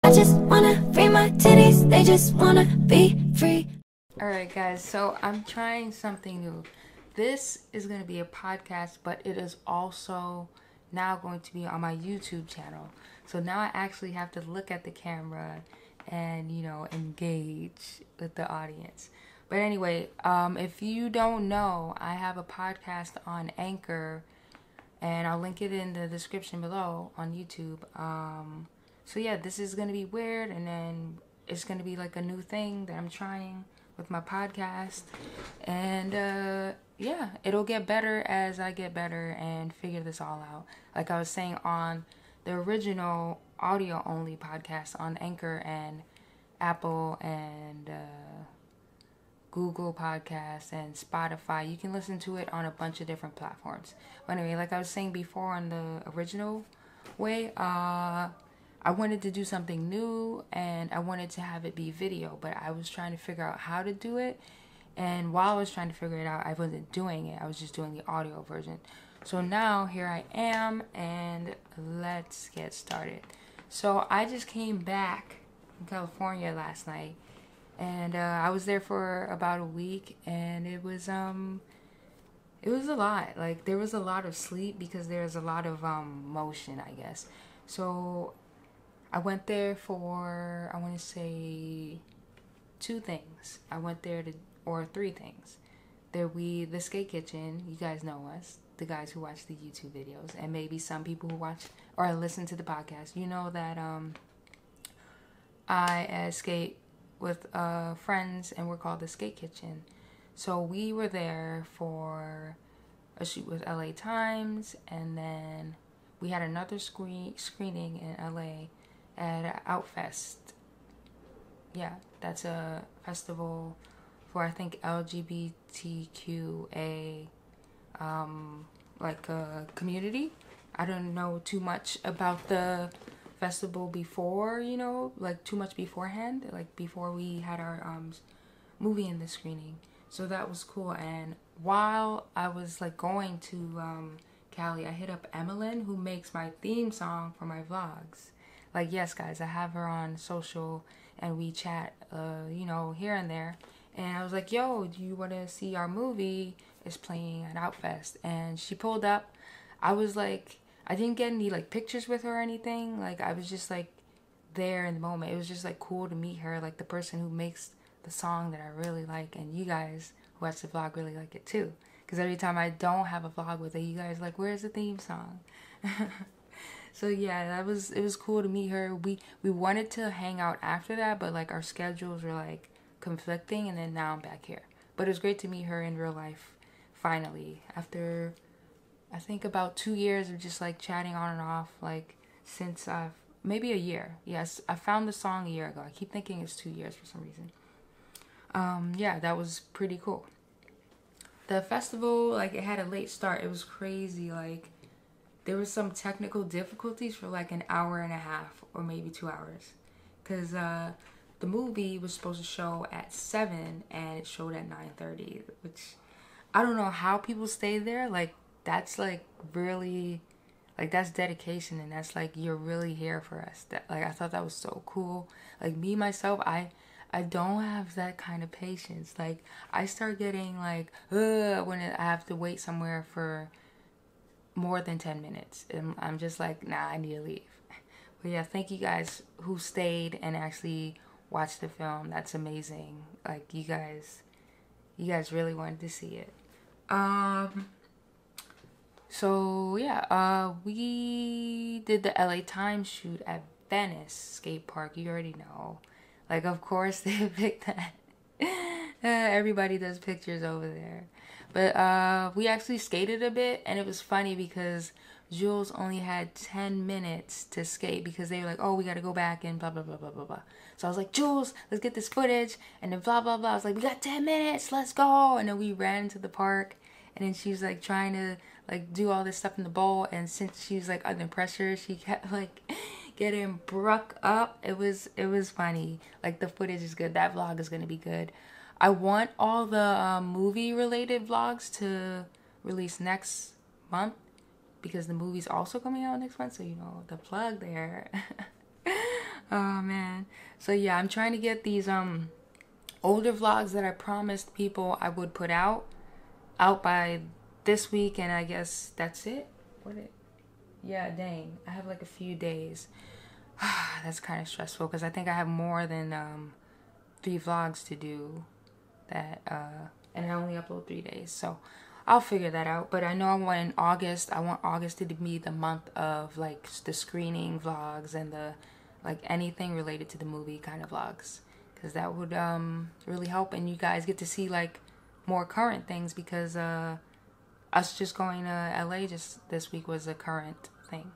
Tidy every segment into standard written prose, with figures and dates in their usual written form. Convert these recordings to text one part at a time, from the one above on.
I just wanna free my titties, they just wanna be free. Alright guys, so I'm trying something new. This is going to be a podcast, but it is also now going to be on my YouTube channel. So now I actually have to look at the camera and, you know, engage with the audience. But anyway, if you don't know, I have a podcast on Anchor, and I'll link it in the description below on YouTube. So yeah, this is going to be weird, and then it's going to be like a new thing that I'm trying with my podcast. And yeah, it'll get better as I get better and figure this all out. Like I was saying, on the original audio only podcast on Anchor and Apple and Google Podcasts and Spotify, you can listen to it on a bunch of different platforms. But anyway, like I was saying before, on the original way, I wanted to do something new, and I wanted to have it be video, but I was trying to figure out how to do it. And while I was trying to figure it out, I wasn't doing it. I was just doing the audio version. So now here I am, and let's get started. So I just came back from California last night, and I was there for about a week, and it was a lot. Like, there was a lot of sleep because there's a lot of motion, I guess. So I went there for, I want to say, 2 things. I went there to, or 3 things. The Skate Kitchen, you guys know us, the guys who watch the YouTube videos, and maybe some people who watch or listen to the podcast. You know that I skate with friends, and we're called the Skate Kitchen. So we were there for a shoot with LA Times, and then we had another screening in LA at Outfest. Yeah, that's a festival for, I think, LGBTQA community. I don't know too much about the festival before, you know, like too much beforehand, like before we had our movie in the screening. So that was cool. And while I was like going to Cali, I hit up Emmalyn, who makes my theme song for my vlogs. Like, yes guys, I have her on social and we chat, you know, here and there. And I was like, yo, do you want to see our movie? It's playing at Outfest. And she pulled up. I was like, I didn't get any like pictures with her or anything. Like, I was just like there in the moment. It was just like cool to meet her, like the person who makes the song that I really like. And you guys who watch the vlog really like it too. Because every time I don't have a vlog with it, you guys are like, where's the theme song? So yeah, it was cool to meet her. We wanted to hang out after that, but like our schedules were like conflicting, and then now I'm back here. But it was great to meet her in real life finally, after I think about 2 years of just like chatting on and off, like since maybe a year. Yes, I found the song a year ago. I keep thinking it's 2 years for some reason. Yeah, that was pretty cool. The festival, like, it had a late start. It was crazy. Like, there was some technical difficulties for like an hour and a half or maybe 2 hours, because the movie was supposed to show at 7 and it showed at 9:30, which I don't know how people stay there. Like, that's like really, like, that's dedication, and that's like, you're really here for us. That, like, I thought that was so cool. Like, me myself, I don't have that kind of patience. Like, I start getting like when I have to wait somewhere for more than 10 minutes, and I'm just like, nah, I need to leave. But yeah, thank you guys who stayed and actually watched the film. That's amazing. Like, you guys really wanted to see it. So yeah, we did the LA Times shoot at Venice Skatepark. You already know. Like, of course they picked that. Everybody does pictures over there. But we actually skated a bit, and it was funny because Jules only had 10 minutes to skate, because they were like, oh, we got to go back and blah, blah, blah, blah, blah, blah. So I was like, Jules, let's get this footage. And then blah, blah, blah. I was like, we got 10 minutes. Let's go. And then we ran to the park. And then she was like trying to like do all this stuff in the bowl. And since she was like under pressure, she kept like getting broke up. It was funny. Like, the footage is good. That vlog is going to be good. I want all the movie related vlogs to release next month, because the movie's also coming out next month. So, you know, the plug there. Oh man. So yeah, I'm trying to get these older vlogs that I promised people I would put out by this week, and I guess that's it. Yeah, dang. I have like a few days. That's kind of stressful because I think I have more than 3 vlogs to do that and I only upload 3 days. So I'll figure that out. But I know I want August to be the month of like the screening vlogs and the like anything related to the movie kind of vlogs, because that would really help, and you guys get to see like more current things, because us just going to LA just this week was a current thing.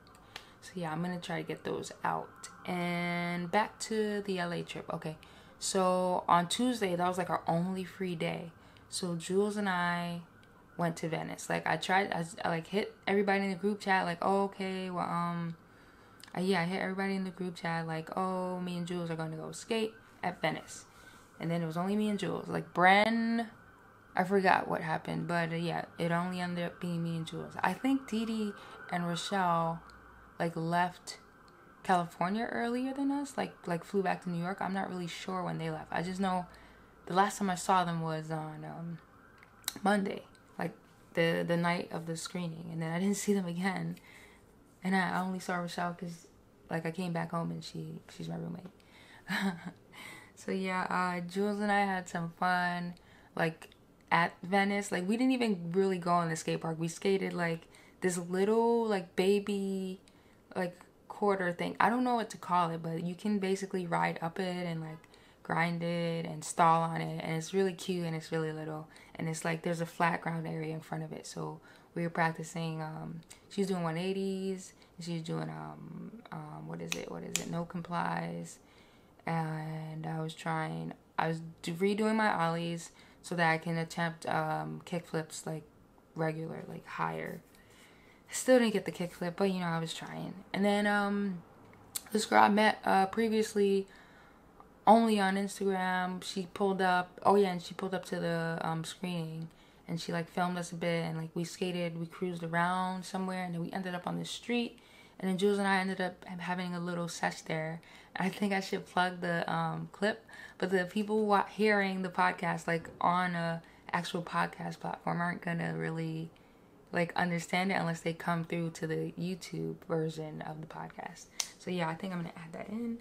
So yeah, I'm gonna try to get those out. And back to the LA trip. Okay, so on Tuesday, that was like our only free day. So Jules and I went to Venice. Like I like hit everybody in the group chat like, oh, okay, well yeah, I hit everybody in the group chat like, oh, me and Jules are gonna go skate at Venice. And then it was only me and Jules. Like Bren, I forgot what happened, but yeah, it only ended up being me and Jules. I think Didi and Rochelle like left California earlier than us, like flew back to New York. I'm not really sure when they left. I just know the last time I saw them was on Monday, like the night of the screening, and then I didn't see them again. And I only saw Rochelle because like I came back home and she's my roommate. So yeah, Jules and I had some fun like at Venice. Like we didn't even really go on the skate park. We skated like this little like baby like quarter thing. I don't know what to call it, but you can basically ride up it and like grind it and stall on it, and it's really cute and it's really little, and it's like there's a flat ground area in front of it. So we were practicing she's doing 180s and she's doing what is it, no complies, and I was redoing my ollies so that I can attempt kick flips like regular, like higher. Still didn't get the kickflip, but you know, I was trying. And then this girl I met previously only on Instagram, she pulled up. Oh yeah, and she pulled up to the screening, and she like filmed us a bit, and like we cruised around somewhere, and then we ended up on the street, and then Jules and I ended up having a little sesh there. I think I should plug the clip, but the people hearing the podcast like on a actual podcast platform aren't gonna really like understand it unless they come through to the YouTube version of the podcast. So yeah, I think I'm gonna add that in.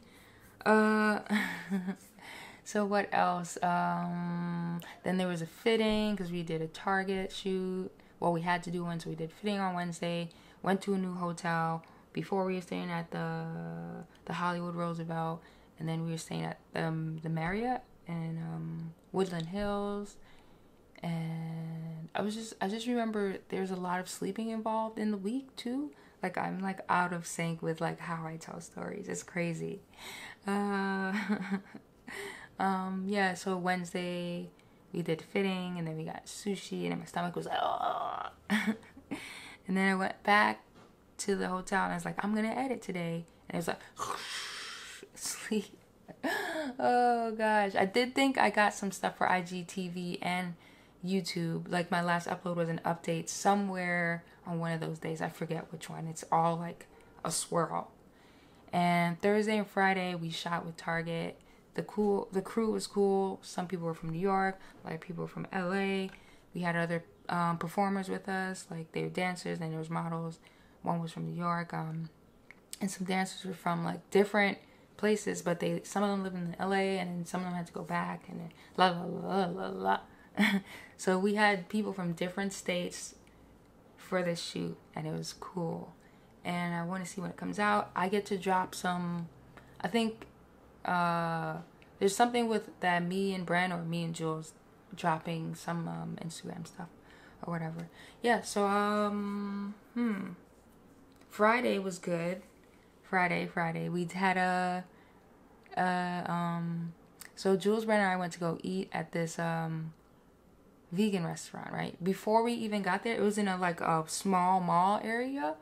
So what else? Then there was a fitting because we did a Target shoot. Well, we had to do one, so we did fitting on Wednesday. Went to a new hotel. Before we were staying at the Hollywood Roosevelt, and then we were staying at the Marriott in Woodland Hills. And I just remember there's a lot of sleeping involved in the week too. Like I'm like out of sync with like how I tell stories. It's crazy. Yeah, so Wednesday we did fitting, and then we got sushi, and then my stomach was like, oh. And then I went back to the hotel, and I was like, I'm gonna edit today, and it was like sleep. Oh gosh, I did think I got some stuff for IGTV and YouTube. Like my last upload was an update somewhere on one of those days. I forget which one. It's all like a swirl. And Thursday and Friday we shot with Target. The crew was cool. Some people were from New York, like people were from LA. We had other performers with us, like they were dancers, and there was models. One was from New York, and some dancers were from like different places, but some of them lived in LA, and then some of them had to go back, and then la la la la la. So we had people from different states for this shoot, and it was cool. And I want to see when it comes out. I get to drop some, I think there's something with that me and Bren or me and Jules dropping some Instagram stuff or whatever. Yeah, so Friday was good. Friday we had so Jules, Bren, and I went to go eat at this vegan restaurant, right? Before we even got there, it was in a small mall area,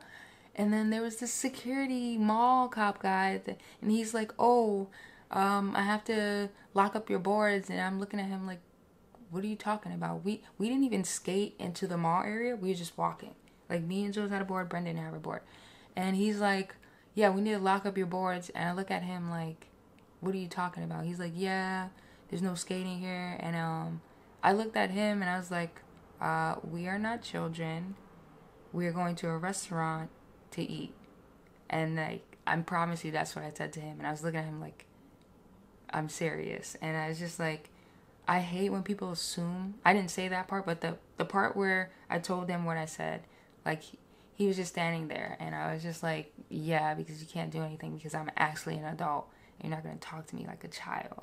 and then there was this security mall cop guy and he's like, oh, I have to lock up your boards, and I'm looking at him like, what are you talking about? We didn't even skate into the mall area. We were just walking. Like me and Jules had a board, Brendan had a board, and he's like, yeah, we need to lock up your boards. And I look at him like, what are you talking about? He's like, yeah, there's no skating here. And I looked at him and I was like, we are not children. We are going to a restaurant to eat. And like, I promise you that's what I said to him. And I was looking at him like, I'm serious. And I was just like, I hate when people assume. I didn't say that part, but the part where I told him what I said, like, he was just standing there. And I was just like, yeah, because you can't do anything because I'm actually an adult. You're not going to talk to me like a child.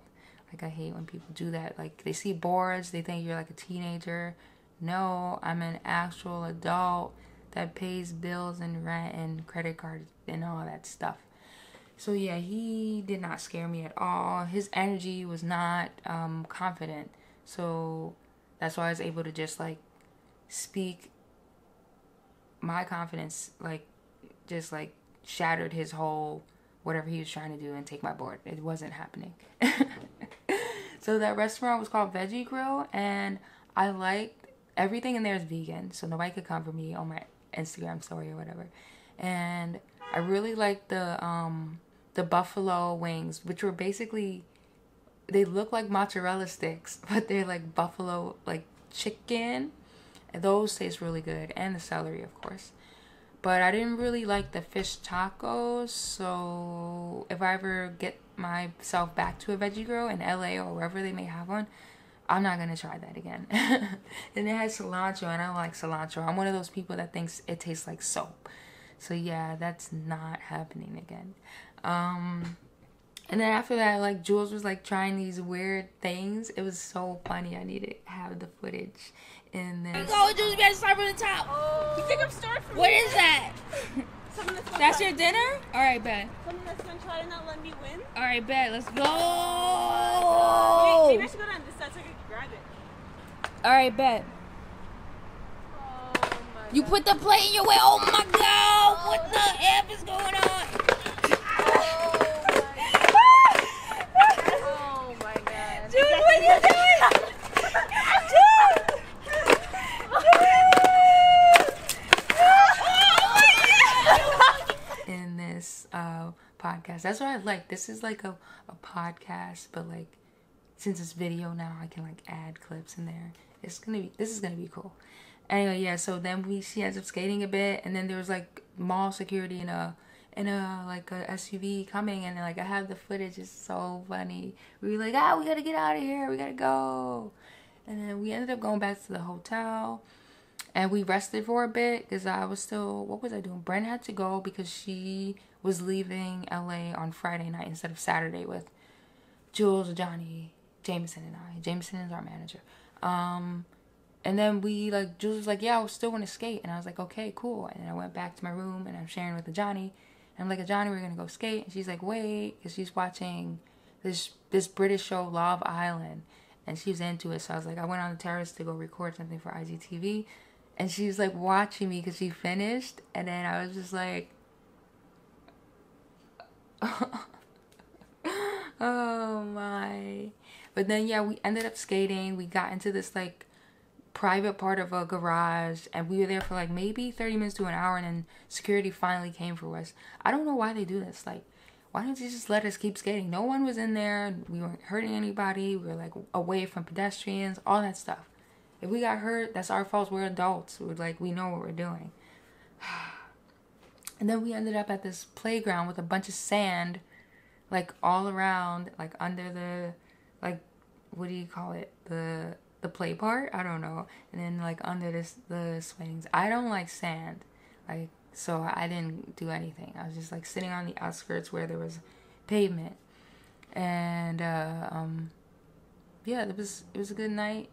Like, I hate when people do that. Like, they see boards, they think you're like a teenager. No, I'm an actual adult that pays bills and rent and credit cards and all that stuff. So yeah, he did not scare me at all. His energy was not confident. So that's why I was able to just like speak my confidence, like just like shattered his whole whatever he was trying to do and take my board. It wasn't happening. So that restaurant was called Veggie Grill, and I liked everything in there is vegan, so nobody could come for me on my Instagram story or whatever. And I really liked the buffalo wings, which were basically, they look like mozzarella sticks, but they're like buffalo, like chicken. And those taste really good, and the celery, of course. But I didn't really like the fish tacos, so if I ever get myself back to a Veggie Grill in LA or wherever they may have one, I'm not going to try that again. And it has cilantro, and I don't like cilantro. I'm one of those people that thinks it tastes like soap. So yeah, that's not happening again. And then after that, like, Jules was like trying these weird things. It was so funny. I need to have the footage in this. Go, Jules, you better start from the top. Oh. You think I'm starting from What here? is that? That's your dinner? Alright, bet. Someone that's gonna try to not let me win? Alright, bet. Let's go. Maybe I should go down this side so I can grab it. Alright, bet. Oh my You put the plate in your way. Oh my god. What the F is going on? Oh my god. Dude, what are you doing? Dude! In this podcast. That's what I like. This is like a podcast, but like since it's video now, I can like add clips in there. This is gonna be cool. Anyway, yeah, so then she ends up skating a bit, and then there was like mall security in a like a SUV coming, and like I have the footage. It's so funny. We were like, we gotta get out of here, we gotta go. And then we ended up going back to the hotel, and we rested for a bit because I was still, what was I doing? Bren had to go because she was leaving LA on Friday night instead of Saturday with Jules, Johnny, Jameson, and I. Jameson is our manager. And then Jules was like, yeah, I still want to skate. And I was like, okay, cool. And then I went back to my room, and I'm sharing with Johnny. And I'm like, Johnny, we're going to go skate. And she's like, wait, because she's watching this British show, Love Island. And she was into it. So I was like, I went on the terrace to go record something for IGTV. And she was like watching me because she finished. And then I was just like, oh my. But then, yeah, we ended up skating. We got into this like private part of a garage, and we were there for like maybe 30 minutes to an hour, and then security finally came for us. I don't know why they do this. Like, why don't you just let us keep skating? No one was in there. We weren't hurting anybody. We were like away from pedestrians, all that stuff. If we got hurt, that's our fault. We're adults. We know what we're doing. And then we ended up at this playground with a bunch of sand, like all around, like under the, like, what do you call it? The play part? I don't know. And then like under the swings. I don't like sand. Like, so I didn't do anything. I was just like sitting on the outskirts where there was pavement. And yeah, it was a good night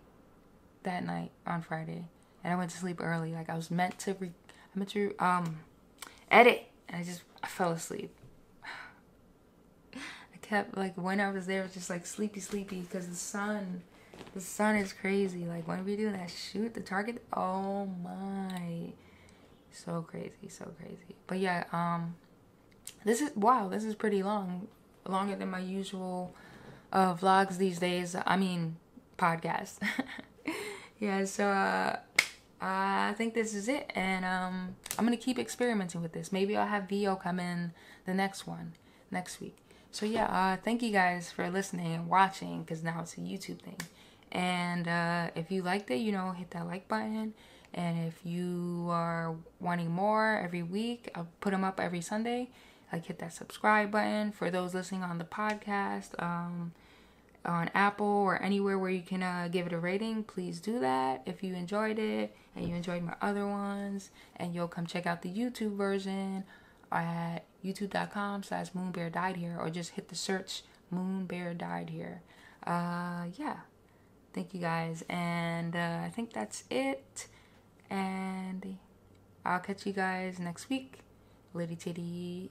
that night on Friday. And I went to sleep early. Like I meant to edit, and I fell asleep. I kept like, when I was there, it was just like sleepy because the sun is crazy. Like, when we do that shoot, the target, oh my, so crazy. But yeah, this is pretty long, longer than my usual vlogs these days. I mean, podcasts. Yeah, so I think this is it, and I'm gonna keep experimenting with this. Maybe I'll have VO come in the next week. So yeah, thank you guys for listening and watching, because now it's a YouTube thing. And if you liked it, you know, hit that like button. And if you are wanting more every week, I'll put them up every Sunday. Like, hit that subscribe button. For those listening on the podcast, on Apple or anywhere where you can give it a rating, please do that if you enjoyed it and you enjoyed my other ones. And you'll come check out the YouTube version at youtube.com/MoonbearDiedHere, or just hit the search MoonbearDiedHere. Yeah, thank you guys, and I think that's it, and I'll catch you guys next week. Litty titty